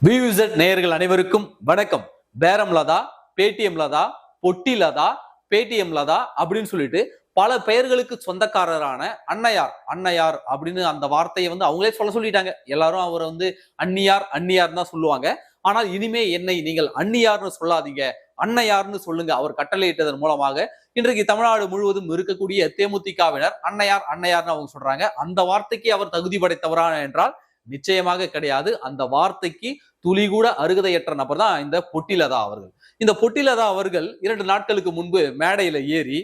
வியூசட் நேயர்கள் அனைவருக்கும் வணக்கம். பேரம் லதா, பேடிஎம் லதா, பொட்டி லதா, பேடிஎம் லதா அப்படின்னு சொல்லிட்டு பல பெயர்களுக்கு சொந்தக்காரரான அன்னையார் அப்படின்னு அந்த வார்த்தையை அவங்களே சொல்லிட்டாங்க. எல்லாரும் அவரை அந்நியார் அந்நியார் தான் சொல்லுவாங்க. ஆனால் இனிமே என்னை நீங்கள் அந்நியார்னு சொல்லாதீங்க, அன்னையார்னு சொல்லுங்க. அவர் கட்டளையிட்டதன் மூலமாக இன்றைக்கு தமிழ்நாடு முழுவதும் இருக்கக்கூடிய தேமுதிகவினர் அன்னையார்னு அவங்க சொல்றாங்க. அந்த வார்த்தைக்கு அவர் தகுதி படைத்தவரா என்றால் நிச்சயமாக கிடையாது. அந்த வார்த்தைக்கு துளி கூட அருகதையற்ற நபர் தான் இந்த பொட்டிலதா அவர்கள். இந்த பொட்டிலதா அவர்கள் 2 நாட்களுக்கு முன்பு மேடையில ஏறி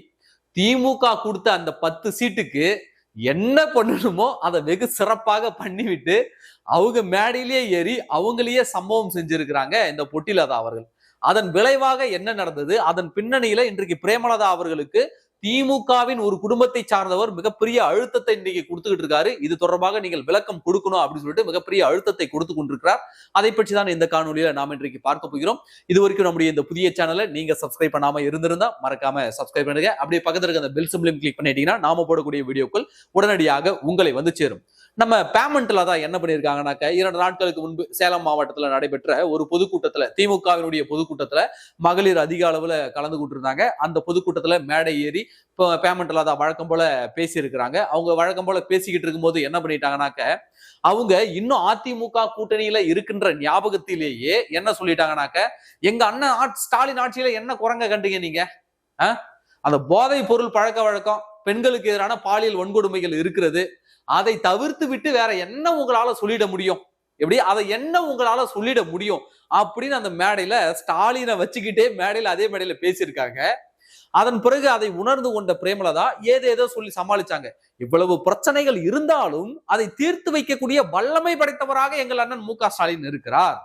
திமுக கொடுத்த அந்த 10 சீட்டுக்கு என்ன பண்ணணுமோ அதை வெகு சிறப்பாக பண்ணிவிட்டு அவங்க மேடையிலேயே ஏறி அவங்களையே சம்பவம் செஞ்சிருக்கிறாங்க இந்த பொட்டிலதா அவர்கள். அதன் விளைவாக என்ன நடந்தது, அதன் பின்னணியில இன்றைக்கு பிரேமலதா அவர்களுக்கு திமுகவின் ஒரு குடும்பத்தை சார்ந்தவர் மிகப்பெரிய அழுத்தத்தை இன்னைக்கு கொடுத்துக்கிட்டு இருக்காரு. இது தொடர்பாக நீங்கள் விளக்கம் கொடுக்கணும் அப்படின்னு சொல்லிட்டு மிகப்பெரிய அழுத்தத்தை கொடுத்து கொண்டிருக்கிறார். அதை பற்றி தான் இந்த காணொலியில நாம் இன்றைக்கு பார்க்க போகிறோம். இது வரைக்கும் நம்முடைய இந்த புதிய சேனலை நீங்க சப்ஸ்கிரைப் பண்ணாம இருந்திருந்தா மறக்காம சப்ஸ்கிரைப் பண்ணுங்க. அப்படியே பக்கத்துல இருக்க அந்த பெல் சிம்பலையும் கிளிக் பண்ணிட்டீங்கன்னா நாம போடக்கூடிய வீடியோக்கள் உடனடியாக உங்களை சேரும். நம்ம பேமெண்ட்ல தான் என்ன பண்ணிருக்காங்கன்னாக்க 2 நாட்களுக்கு முன்பு சேலம் மாவட்டத்துல நடைபெற்ற ஒரு பொதுக்கூட்டத்துல, திமுகவினுடைய பொதுக்கூட்டத்துல மகளிர் அதிக அளவுல கலந்து கொண்டிருந்தாங்க. அந்த பொதுக்கூட்டத்துல மேடை ஏறி பேமெண்ட்ல தான் வழக்கம் போல பேசி இருக்கிறாங்க. அவங்க வழக்கம் போல பேசிக்கிட்டு இருக்கும்போது என்ன பண்ணிட்டாங்கன்னாக்க, அவங்க இன்னும் அதிமுக கூட்டணியில இருக்கின்ற ஞாபகத்திலேயே என்ன சொல்லிட்டாங்கன்னாக்க, எங்க அண்ணன் ஸ்டாலின் ஆட்சியில என்ன குரங்க கண்டீங்க நீங்க? அந்த போதை பொருள் பழக்க வழக்கம், பெண்களுக்கு எதிரான பாலியல் வன்கொடுமைகள் இருக்கிறது, அதை தவிர்த்து விட்டு வேற என்ன உங்களால சொல்லிட முடியும்? எப்படி அதை என்ன உங்களால சொல்லிட முடியும் அப்படின்னு அந்த மேடையில ஸ்டாலினை வச்சுக்கிட்டே மேடையில அதே மேடையில பேசியிருக்காங்க. அதன் பிறகு அதை உணர்ந்து கொண்ட பிரேமலதா ஏதேதோ சொல்லி சமாளிச்சாங்க. இவ்வளவு பிரச்சனைகள் இருந்தாலும் அதை தீர்த்து வைக்கக்கூடிய வல்லமை படைத்தவராக எங்கள் அண்ணன் மு.க. ஸ்டாலின் இருக்கிறார்.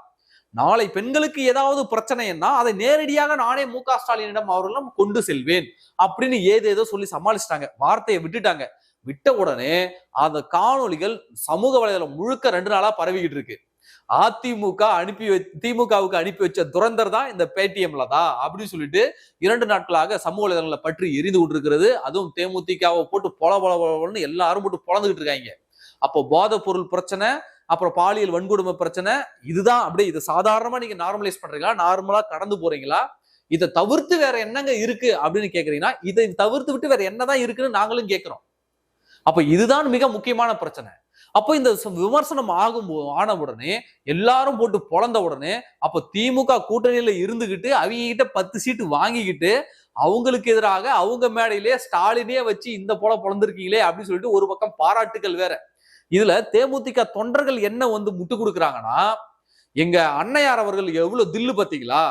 நாளை பெண்களுக்கு ஏதாவது பிரச்சனைன்னா அதை நேரடியாக நானே மு.க. ஸ்டாலினிடம் அவர்களும் கொண்டு செல்வேன் அப்படின்னு ஏதேதோ சொல்லி சமாளிச்சிட்டாங்க. வார்த்தையை விட்டுட்டாங்க. விட்ட உடனே அந்த காணொலிகள் சமூக வலைதளம் முழுக்க 2 நாளா பரவிக்கிட்டு இருக்கு. திமுகவுக்கு அனுப்பி வச்ச துரந்தர் தான் இந்த பேடிஎம் லதா அப்படின்னு சொல்லிட்டு 2 நாட்களாக சமூக வலைதளங்களை பற்றி எரிந்து கொண்டிருக்கிறது. அதுவும் தேமுதிகவை போட்டு பொலன்னு எல்லாரும் போட்டு பொழந்துகிட்டு இருக்காங்க. அப்போ போதை பொருள் பிரச்சனை, அப்புறம் பாலியல் வன்கொடுமை பிரச்சனை, இதுதான் அப்படியே இதை சாதாரணமா நீங்க நார்மலைஸ் பண்றீங்களா, நார்மலா கடந்து போறீங்களா, இதை தவிர்த்து வேற என்னங்க இருக்கு அப்படின்னு கேக்குறீங்கன்னா, இதை தவிர்த்து விட்டு வேற என்னதான் இருக்குன்னு நாங்களும் கேட்கிறோம். அப்ப இதுதான் மிக முக்கியமான பிரச்சனை. அப்போ இந்த விமர்சனம் ஆன உடனே எல்லாரும் போட்டு பொழந்த உடனே அப்ப திமுக கூட்டணியில இருந்துகிட்டு அவங்க கிட்ட 10 சீட்டு வாங்கிக்கிட்டு அவங்களுக்கு எதிராக அவங்க மேடையிலே ஸ்டாலினே வச்சு இந்த போல பொழந்திருக்கீங்களே அப்படின்னு சொல்லிட்டு ஒரு பக்கம் பாராட்டுகள் வேற. இதுல தேமுதிக தொண்டர்கள் என்ன முட்டு கொடுக்குறாங்கன்னா, எங்க அன்னையார் அவர்கள் எவ்வளவு தில்லு பாத்தீங்களா,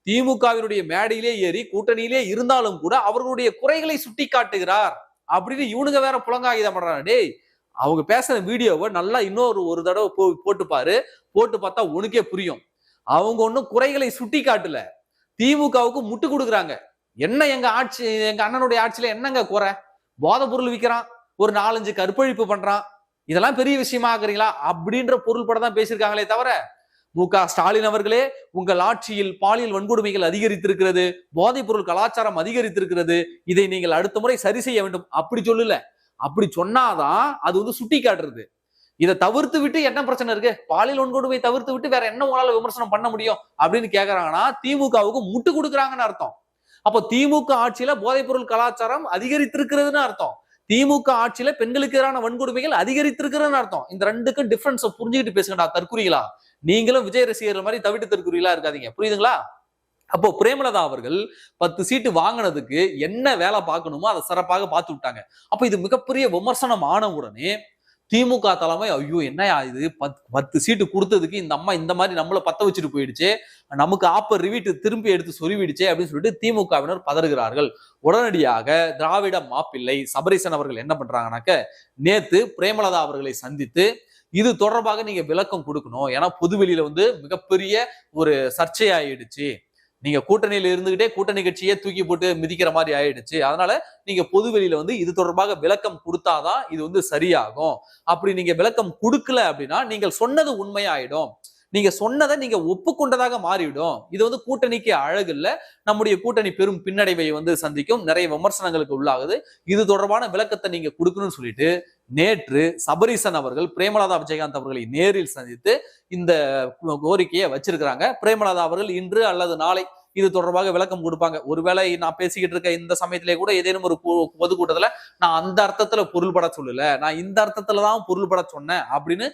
திமுகவினுடைய மேடையிலே ஏறி கூட்டணியிலே இருந்தாலும் கூட அவர்களுடைய குறைகளை சுட்டி காட்டுகிறார் அப்படின்னு இவனுங்க வேற புலங்காயுதம் பண்றாங்க. டேய், அவங்க பேசுற வீடியோவை நல்லா ஒரு தடவை போட்டு பாரு. போட்டு பார்த்தா உனக்கே புரியும். அவங்க ஒன்னும் குறைகளை சுட்டி காட்டல, திமுகவுக்கு முட்டு கொடுக்குறாங்க. என்ன எங்க அண்ணனுடைய ஆட்சியில என்னங்க குறை? போதை பொருள் விற்கிறான், ஒரு 4-5 கற்பழிப்பு பண்றான், இதெல்லாம் பெரிய விஷயமா ஆக்குறீங்களா அப்படின்ற பொருள் பட தான் பேசியிருக்காங்களே தவிர, மு.க. ஸ்டாலின் அவர்களே உங்கள் ஆட்சியில் பாலியல் வன்கொடுமைகள் அதிகரித்திருக்கிறது, போதைப் பொருள் கலாச்சாரம் அதிகரித்திருக்கிறது, இதை நீங்கள் அடுத்த முறை சரி செய்ய வேண்டும் அப்படி சொல்லல. அப்படி சொன்னாதான் அது சுட்டி காட்டுறது. இதை தவிர்த்து விட்டு என்ன பிரச்சனை இருக்கு, பாலியல் வன்கொடுமை தவிர்த்து விட்டு வேற என்ன உங்களால விமர்சனம் பண்ண முடியும் அப்படின்னு கேக்குறாங்கன்னா திமுகவுக்கு முட்டு கொடுக்குறாங்கன்னு அர்த்தம். அப்போ திமுக ஆட்சியில போதைப் பொருள் கலாச்சாரம் அதிகரித்திருக்கிறதுன்னு அர்த்தம். திமுக ஆட்சியில பெண்களுக்கு எதிரான வன்கொடுமைகள் அதிகரித்திருக்கிறதுன்னு அர்த்தம். இந்த 2க்கும் டிஃபரன்ஸ் புரிஞ்சுக்கிட்டு பேசுங்கடா தற்குறிகளா. நீங்களும் விஜய் ரசிகர்கள் மாதிரி தவிட்டு தற்குறிகளா இருக்காதீங்க, புரியுதுங்களா? அப்போ பிரேமலதா அவர்கள் 10 சீட்டு வாங்கினதுக்கு என்ன வேலை பார்க்கணுமோ அதை சிறப்பாக பார்த்து விட்டாங்க. அப்ப இது மிகப்பெரிய விமர்சனம் ஆன உடனே திமுக தலைமை, ஐயோ என்னையா இது 10 சீட்டு கொடுத்ததுக்கு இந்த அம்மா இந்த மாதிரி நம்மள பத்த வச்சுட்டு போயிடுச்சு, நமக்கு ஆப்பர் ரிவீட்டு திரும்பி எடுத்து சொருவிடுச்சே அப்படின்னு சொல்லிட்டு திமுகவினர் பதறுகிறார்கள். உடனடியாக திராவிட மாப்பிள்ளை சபரீசன் அவர்கள் என்ன பண்றாங்கன்னாக்க, நேத்து பிரேமலதா அவர்களை சந்தித்து இது தொடர்பாக நீங்க விளக்கம் கொடுக்கணும். ஏன்னா பொதுவெளியில மிகப்பெரிய ஒரு சர்ச்சையாயிடுச்சு, நீங்க கூட்டணியில இருந்துகிட்டே கூட்டணி கட்சியே தூக்கி போட்டு மிதிக்கிற மாதிரி ஆயிடுச்சு, அதனால நீங்க பொதுவெளியில இது தொடர்பாக விளக்கம் கொடுத்தாதான் இது சரியாகும். அப்படி நீங்க விளக்கம் கொடுக்கல அப்படின்னா நீங்கள் சொன்னது உண்மையாயிடும், நீங்க சொன்னதை நீங்க ஒப்புக்கொண்டதாக மாறிவிடும். இது கூட்டணிக்கு அழகு இல்ல, நம்முடைய கூட்டணி பெரும் பின்னடைவை சந்திக்கும், நிறைய விமர்சனங்களுக்கு உள்ளாகுது, இது தொடர்பான விளக்கத்தை நீங்க கொடுக்கணும்னு சொல்லிட்டு நேற்று சபரீசன் அவர்கள் பிரேமலதா விஜயகாந்த் அவர்களை நேரில் சந்தித்து இந்த கோரிக்கையை வச்சிருக்கிறாங்க. பிரேமலதா அவர்கள் இன்று அல்லது நாளை இது தொடர்பாக விளக்கம் கொடுப்பாங்க. ஒருவேளை நான் பேசிக்கிட்டு இருக்க இந்த சமயத்திலே கூட ஏதேனும் ஒரு பொதுக்கூட்டத்துல நான் அந்த அர்த்தத்துல பொருள்பட சொல்லல, நான் இந்த அர்த்தத்துலதான் பொருள்பட சொன்னேன் அப்படின்னு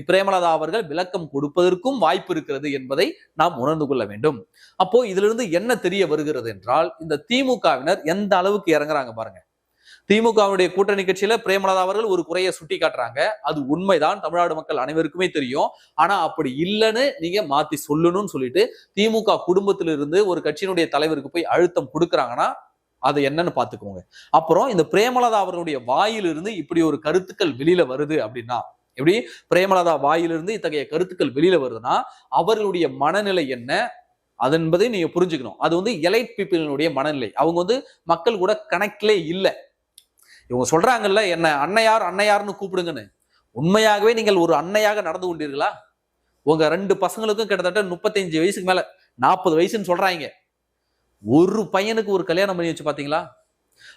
பிரேமலதா அவர்கள் விளக்கம் கொடுப்பதற்கும் வாய்ப்பு இருக்கிறது என்பதை நாம் உணர்ந்து கொள்ள வேண்டும். அப்போ இதுல இருந்து என்ன தெரிய வருகிறது என்றால், இந்த திமுகவினர் எந்த அளவுக்கு இறங்குறாங்க பாருங்க. திமுகவுடைய கூட்டணி கட்சியில பிரேமலதா அவர்கள் ஒரு குறையை சுட்டி காட்டுறாங்க. அது உண்மைதான், தமிழ்நாடு மக்கள் அனைவருக்குமே தெரியும். ஆனா அப்படி இல்லைன்னு நீங்க மாத்தி சொல்லணும்னு சொல்லிட்டு திமுக குடும்பத்திலிருந்து ஒரு கட்சியினுடைய தலைவருக்கு போய் அழுத்தம் கொடுக்குறாங்கன்னா அது என்னன்னு பாத்துக்கோங்க. அப்புறம் இந்த பிரேமலதா அவர்களுடைய வாயிலிருந்து இப்படி ஒரு கருத்துக்கள் வெளியில வருது அப்படின்னா, எப்படி பிரேமலதா வாயிலிருந்து இத்தகைய கருத்துக்கள் வெளியில வருதுன்னா அவர்களுடைய மனநிலை என்ன அது என்பதை நீங்க புரிஞ்சுக்கணும். அது எலைட் பீப்புளினுடைய மனநிலை. அவங்க மக்கள் கூட கனெக்ட்லே இல்லை. இவங்க சொல்றாங்கல்ல என்ன அன்னையார் அன்னையார்னு கூப்பிடுங்கன்னு, உண்மையாகவே நீங்கள் ஒரு அன்னையாக நடந்து கொண்டீர்களா? உங்க 2 பசங்களுக்கும் கிட்டத்தட்ட 35 வயசுக்கு மேல 40 வயசுன்னு சொல்றாங்க. ஒரு பையனுக்கு ஒரு கல்யாணம் பண்ணி வச்சு பாத்தீங்களா?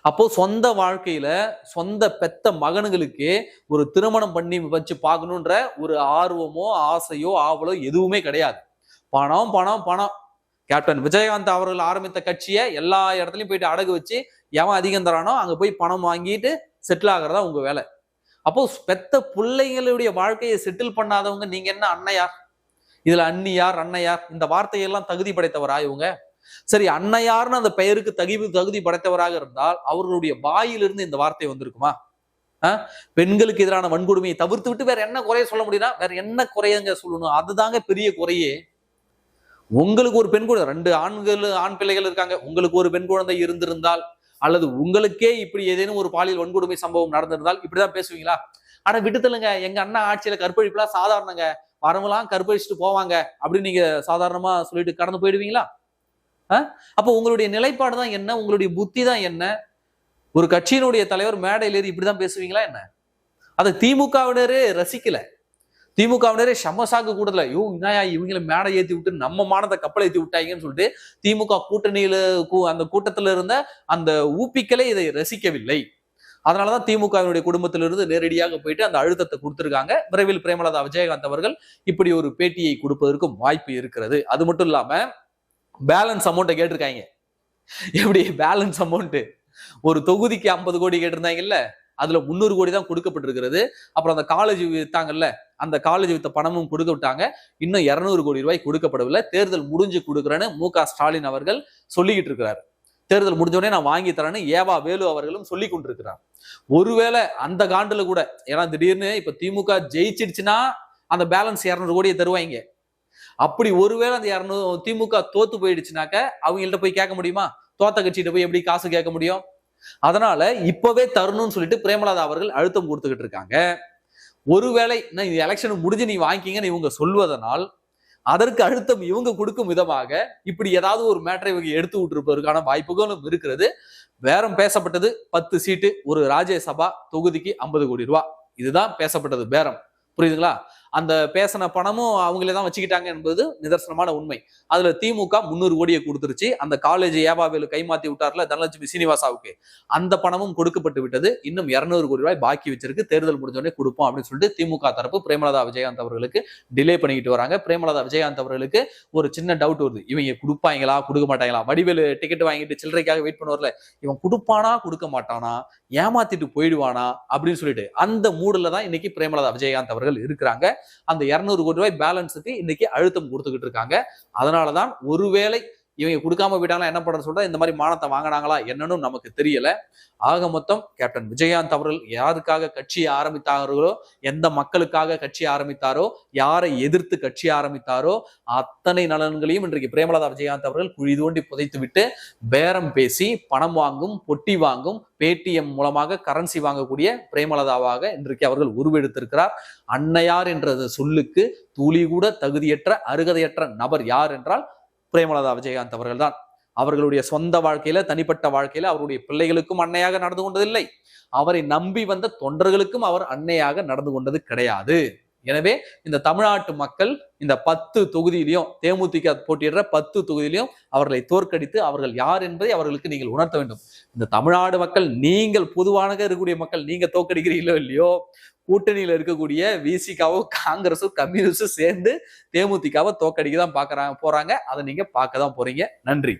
அப்போ சொந்த வாழ்க்கையில சொந்த பெத்த மகன்களுக்கு ஒரு திருமணம் பண்ணி வச்சு பார்க்கணுன்ற ஒரு ஆர்வமோ ஆசையோ ஆவலோ எதுவுமே கிடையாது. பணம் பணம் பணம். கேப்டன் விஜயகாந்த் அவர்கள் ஆரம்பித்த கட்சியை எல்லா இடத்துலயும் போயிட்டு அடகு வச்சு எவன் அதிகம் தரானோ அங்க போய் பணம் வாங்கிட்டு செட்டில் ஆகிறதா உங்க வேலை. அப்போ பெத்த பிள்ளைங்களுடைய வாழ்க்கையை செட்டில் பண்ணாதவங்க நீங்க என்ன அன்னையார்? இதுல அன்னியார் அன்னையார் இந்த வார்த்தையெல்லாம் தகுதி படைத்தவரா இவங்க? சரி, அன்னையார்னு அந்த பெயருக்கு தகுதி படைத்தவராக இருந்தால் அவர்களுடைய வாயிலிருந்து இந்த வார்த்தை வந்திருக்குமா? பெண்களுக்கு எதிரான வன்கொடுமையை தவிர்த்து விட்டு வேற என்ன குறைய சொல்ல முடியும்னா வேற என்ன குறையங்க சொல்லணும்? அதுதாங்க பெரிய குறையே. உங்களுக்கு ஒரு பெண் குழந்தை, 2 ஆண் பிள்ளைகள் இருக்காங்க, உங்களுக்கு ஒரு பெண் குழந்தை இருந்திருந்தால் அல்லது உங்களுக்கே இப்படி ஏதேனும் ஒரு பாலியல் வன்கொடுமை சம்பவம் நடந்திருந்தால் இப்படிதான் பேசுவீங்களா? ஆனா விட்டுத்தலுங்க, எங்க அண்ணா ஆட்சியில கற்பழிப்புலாம் சாதாரணங்க, வரவங்களாம் கற்பழிச்சுட்டு போவாங்க அப்படின்னு நீங்க சாதாரணமா சொல்லிட்டு கடந்து போயிடுவீங்களா? அப்போ உங்களுடைய நிலைப்பாடு தான் என்ன? உங்களுடைய புத்தி தான் என்ன? ஒரு கட்சியினுடைய தலைவர் மேடையில் ஏறி இப்படிதான் பேசுவீங்களா என்ன? அதை திமுகவினரே ரசிக்கல. திமுகவினரே சமசாக்கு கூட்டத்துல இவங்களை மேடை ஏத்தி விட்டு நம்ம மானத்தை கப்பலை ஏத்தி விட்டாங்கன்னு சொல்லிட்டு திமுக கூட்டணியில அந்த கூட்டத்துல இருந்த அந்த ஊப்பிக்களே இதை ரசிக்கவில்லை. அதனாலதான் திமுகவினுடைய குடும்பத்திலிருந்து நேரடியாக போயிட்டு அந்த அழுத்தத்தை கொடுத்திருக்காங்க. விரைவில் பிரேமலதா விஜயகாந்த் அவர்கள் இப்படி ஒரு பேட்டியை கொடுப்பதற்கும் வாய்ப்பு இருக்கிறது. அது மட்டும் இல்லாம பேலன்ஸ் அமௌண்ட்டை கேட்டிருக்காங்க. எப்படி பேலன்ஸ் அமௌண்ட்? ஒரு தொகுதிக்கு 50 கோடி கேட்டிருந்தாங்கல்ல, அதுல 300 கோடி தான் கொடுக்கப்பட்டிருக்கிறது. அப்புறம் அந்த காலேஜ் வித்தாங்கல்ல, அந்த காலேஜ் வித்த பணமும் கொடுக்க விட்டாங்க. இன்னும் 200 கோடி ரூபாய் கொடுக்கப்படவில்லை. தேர்தல் முடிஞ்சு கொடுக்குறேன்னு மு.க. ஸ்டாலின் அவர்கள் சொல்லிக்கிட்டு இருக்கிறார். தேர்தல் முடிஞ்சோடனே நான் வாங்கி தரேன்னு ஏவா வேலு அவர்களும் சொல்லி கொண்டிருக்கிறார். ஒருவேளை அந்த காண்டுல கூட, ஏன்னா திடீர்னு இப்ப திமுக ஜெயிச்சிடுச்சுன்னா அந்த பேலன்ஸ் 200 கோடியை தருவாங்க. அப்படி ஒருவேளை அந்த 200 திமுக தோத்து போயிடுச்சுனாக்க அவங்கள்ட்ட போய் கேட்க முடியுமா? தோத்த கட்சிகிட்ட போய் எப்படி காசு கேட்க முடியும்? அதனால இப்பவே தரணும்னு சொல்லிட்டு பிரேமலதா அவர்கள் அழுத்தம் கொடுத்துக்கிட்டு இருக்காங்க. ஒருவேளை எலெக்ஷன் முடிஞ்சு நீ வாங்கிக்கீங்கன்னு இவங்க சொல்வதனால் அதற்கு அழுத்தம் இவங்க கொடுக்கும் விதமாக இப்படி ஏதாவது ஒரு மேட்டரை இவங்க எடுத்து விட்டுருப்பதற்கான வாய்ப்புகளும் இருக்கிறது. பேரம் பேசப்பட்டது 10 சீட்டு, ஒரு ராஜ்யசபா தொகுதிக்கு 50 கோடி ரூபாய். இதுதான் பேசப்பட்டது பேரம். புரியுதுங்களா? அந்த பேசின பணமும் அவங்களே தான் வச்சுக்கிட்டாங்க என்பது நிதர்சனமான உண்மை. அதுல திமுக 300 கோடியை கொடுத்துருச்சு. அந்த காலேஜ் ஏவாவேலு கைமாத்தி விட்டார்ல தனலட்சுமி சீனிவாசாவுக்கு, அந்த பணமும் கொடுக்கப்பட்டு விட்டது. இன்னும் 200 கோடி ரூபாய் பாக்கி வச்சிருக்கு. தேர்தல் முடிஞ்சோடனே கொடுப்போம் அப்படின்னு சொல்லிட்டு திமுக தரப்பு பிரேமலதா விஜயகாந்த் அவர்களுக்கு டிலே பண்ணிக்கிட்டு வராங்க. பிரேமலதா விஜயகாந்த் அவர்களுக்கு ஒரு சின்ன டவுட் வருது, இவங்க கொடுப்பாங்களா கொடுக்க மாட்டாங்களா? வடிவேலு டிக்கெட் வாங்கிட்டு சில்லறைக்காக வெயிட் பண்ணுவார்ல, இவன் கொடுப்பானா கொடுக்க மாட்டானா, ஏமாத்திட்டு போயிடுவானா அப்படின்னு சொல்லிட்டு அந்த மூடுல தான் இன்னைக்கு பிரேமலதா விஜயகாந்த் அவர்கள் இருக்கிறாங்க. அந்த 200 கோடி ரூபாய் பேலன்ஸுக்கு இன்னைக்கு அழுத்தம் கொடுத்துக்கிட்டு இருக்காங்க. அதனாலதான் ஒருவேளை இவங்க கொடுக்காம விட்டாங்களா என்ன பண்றது சொல்ற இந்த மாதிரி மானத்தை வாங்கினாங்களா என்னன்னு நமக்கு தெரியல. ஆக மொத்தம் கேப்டன் விஜயகாந்த் அவர்கள் யாருக்காக கட்சியை ஆரம்பித்தார்களோ, எந்த மக்களுக்காக கட்சி ஆரம்பித்தாரோ, யாரை எதிர்த்து கட்சி ஆரம்பித்தாரோ அத்தனை நலன்களையும் இன்றைக்கு பிரேமலதா விஜயகாந்த் அவர்கள் குழி தோண்டி புதைத்து விட்டு பேரம் பேசி பணம் வாங்கும், பொட்டி வாங்கும், பேடிஎம் மூலமாக கரன்சி வாங்கக்கூடிய பிரேமலதாவாக இன்றைக்கு அவர்கள் உருவெடுத்திருக்கிறார். அன்னையார் என்ற சொல்லுக்கு துளி கூட தகுதியற்ற அருகதையற்ற நபர் யார் என்றால் பிரேமலதா விஜயகாந்த் அவர்கள் தான். அவர்களுடைய சொந்த வாழ்க்கையில, தனிப்பட்ட வாழ்க்கையில அவருடைய பிள்ளைகளுக்கும் அன்னையாக நடந்து கொண்டதில்லை. அவரை நம்பி வந்த தொண்டர்களுக்கும் அவர் அன்னையாக நடந்து கொண்டது கிடையாது. எனவே இந்த தமிழ்நாட்டு மக்கள் இந்த 10 தொகுதியிலையும் தேமுதிக போட்டியிடுற 10 தொகுதியிலையும் அவர்களை தோற்கடித்து அவர்கள் யார் என்பதை அவர்களுக்கு நீங்கள் உணர்த்த வேண்டும். இந்த தமிழ்நாடு மக்கள், நீங்கள் பொதுவான இருக்கக்கூடிய மக்கள், நீங்க தோற்கடிக்கிறீங்களோ இல்லையோ, கூட்டணியில இருக்கக்கூடிய விசிகாவும் காங்கிரஸும் கம்யூனிஸ்டும் சேர்ந்து தேமுதிகவை தோற்கடிக்க தான் போறாங்க. அதை நீங்க பார்க்க தான் போறீங்க. நன்றி.